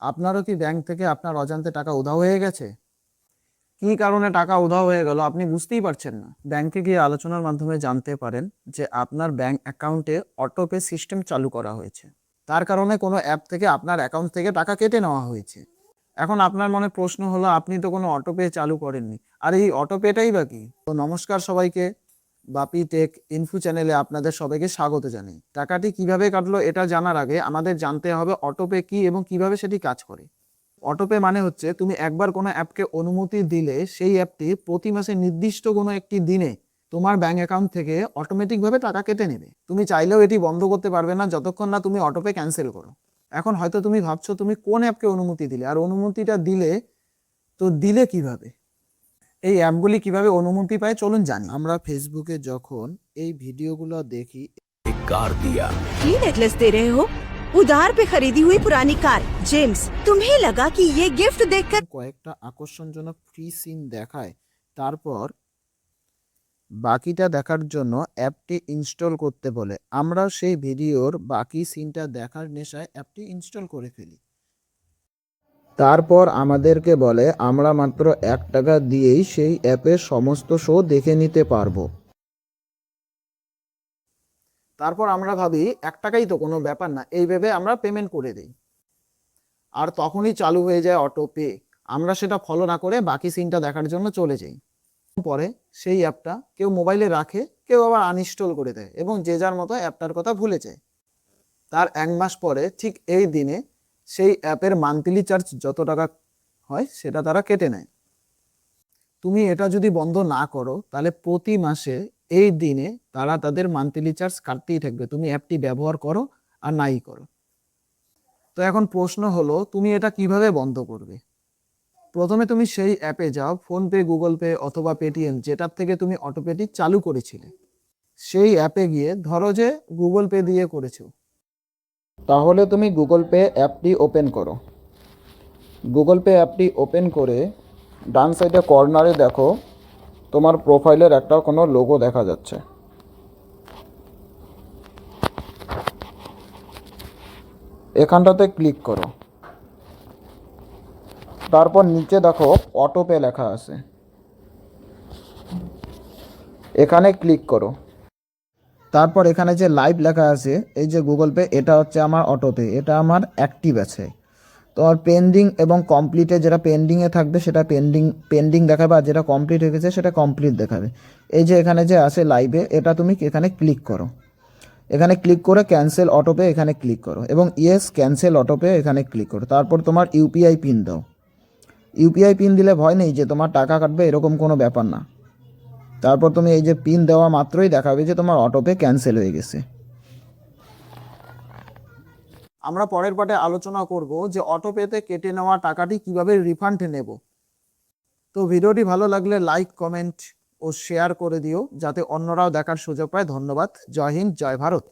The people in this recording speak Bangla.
আপনারও কি ব্যাংক থেকে আপনার অজান্তে টাকা উধাও হয়ে গেছে? কি কারণে টাকা উধাও হয়ে গেল আপনি বুঝতেই পারছেন না? ব্যাংকে গিয়ে আলোচনার মাধ্যমে জানতে পারেন যে আপনার ব্যাংক অ্যাকাউন্টে অটোপে সিস্টেম চালু করা হয়েছে। তার কারণে কোনো অ্যাপ থেকে আপনার অ্যাকাউন্ট থেকে টাকা কেটে নেওয়া হয়েছে। এখন আপনার মনে প্রশ্ন হলো, আপনি তো কোনো অটোপে চালু করেননি। আর এই অটোপেটাই বা কি? তো নমস্কার সবাইকে, বাপি টেক ইনফো চ্যানেলে আপনাদের সবাইকে স্বাগত জানাই। টাকাটি কিভাবে কাটলো এটা জানার আগে আমাদের জানতে হবে অটোপে কি এবং কিভাবে সেটি কাজ করে। অটোপে মানে হচ্ছে তুমি একবার কোনো অ্যাপকে অনুমতি দিলে সেই অ্যাপটি প্রতি মাসে নির্দিষ্ট কোনো একটি দিনে তোমার ব্যাংক অ্যাকাউন্ট থেকে অটোমেটিকভাবে টাকা কেটে নেবে। তুমি চাইলেও এটি বন্ধ করতে পারবে না যতক্ষণ না তুমি অটোপে ক্যান্সেল করো। এখন হয়তো তুমি ভাবছো তুমি কোন অ্যাপকে অনুমতি দিলে, আর অনুমতিটা দিলে কিভাবে? এই অ্যাপগুলি কিভাবে অনুমতি পায় চলুন জানি। আমরা ফেসবুকে যখন এই ভিডিওগুলো দেখি, कार दिया। ये नेकलेस दे रहे हो? उधार पे खरीदी हुई पुरानी कार। जेम्स, तुम्हें लगा कि ये गिफ्ट देखकर কয়েকটা আকর্ষণজনক ফ্রি সিন দেখায়, তারপর বাকিটা দেখার জন্য অ্যাপটি ইনস্টল করতে বলে। আমরা সেই ভিডিওর বাকি সিনটা দেখার নেশায় অ্যাপটি ইনস্টল করে ফেলি। তারপর আমাদেরকে বলে আমরা মাত্র 1 টাকা দিয়েই সেই অ্যাপের সমস্ত শো দেখে নিতে পারবো। তারপর আমরা ভাবি 1 টাকাই তো, কোনো ব্যাপার না, এই ভেবে আমরা পেমেন্ট করে দিই। আর তখনই চালু হয়ে যায় অটো পে। আমরা সেটা ফলো না করে বাকি সিনটা দেখার জন্য চলে যাই। পরে সেই অ্যাপটা কেউ মোবাইলে রাখে, কেউ আবার আনইনস্টল করে দেয় এবং যে যার মতো অ্যাপটার কথা ভুলে যায়। তার 1 মাস পরে ঠিক এই দিনে সেই অ্যাপের মান্থলি চার্জ যত টাকা হয় সেটা তারা কেটে নেয়। তুমি এটা যদি বন্ধ না করো তাহলে প্রতি মাসে এই দিনে তারা তাদের মান্থলি চার্জ কাটতেই থাকবে, তুমি অ্যাপটি ব্যবহার করো আর নাই করো। তো এখন প্রশ্ন হলো, তুমি এটা কিভাবে বন্ধ করবে? প্রথমে তুমি সেই অ্যাপে যাও, ফোনপে, গুগল পে অথবা পেটিএম, যেটার থেকে তুমি অটোপেটি চালু করেছিলে। সেই অ্যাপে গিয়ে ধরো যে গুগল পে দিয়ে করেছো, তাহলে তুমি গুগল পে অ্যাপটি ওপেন করো। গুগল পে অ্যাপটি ওপেন করে ডান সাইডে কর্নারে দেখো তোমার প্রোফাইলের একটা কোনো লোগো দেখা যাচ্ছে। এখানটাতে ক্লিক করো। তারপর নিচে দেখো অটোপে লেখা আছে, এখানে ক্লিক করো। তারপর এখানে যে লাইভ লেখা আছে, এই যে গুগল পে, এটা হচ্ছে আমার অটোপে, এটা আমার অ্যাক্টিভ আছে। তো আর পেন্ডিং এবং কমপ্লিটে, যেটা পেন্ডিংয়ে থাকবে সেটা পেন্ডিং দেখাবে, আর যেটা কমপ্লিট হয়ে গেছে সেটা কমপ্লিট দেখাবে। এই যে এখানে যে আছে লাইভে, এটা তুমি এখানে ক্লিক করো। এখানে ক্লিক করে ক্যান্সেল অটোপে এখানে ক্লিক করো এবং ইয়েস ক্যান্সেল অটোপে এখানে ক্লিক করো। তারপর তোমার ইউপিআই পিন দাও। ইউপিআই পিন দিলে ভয় নেই যে তোমার টাকা কাটবে, এরকম কোনো ব্যাপার না। তারপর তুমি এই যে পিন দেওয়া মাত্রই দেখাবে যে তোমার অটোপে ক্যান্সেল হয়ে গেছে। আমরা পরের পার্টে আলোচনা করব যে অটোপেতে কেটে নেওয়া টাকাটি কিভাবে রিফান্ড নেব। তো ভিডিওটি ভালো লাগলে লাইক, কমেন্ট ও শেয়ার করে দিও যাতে অন্যরাও দেখার সুযোগ পায়। ধন্যবাদ। জয় হিন্দ, জয় ভারত।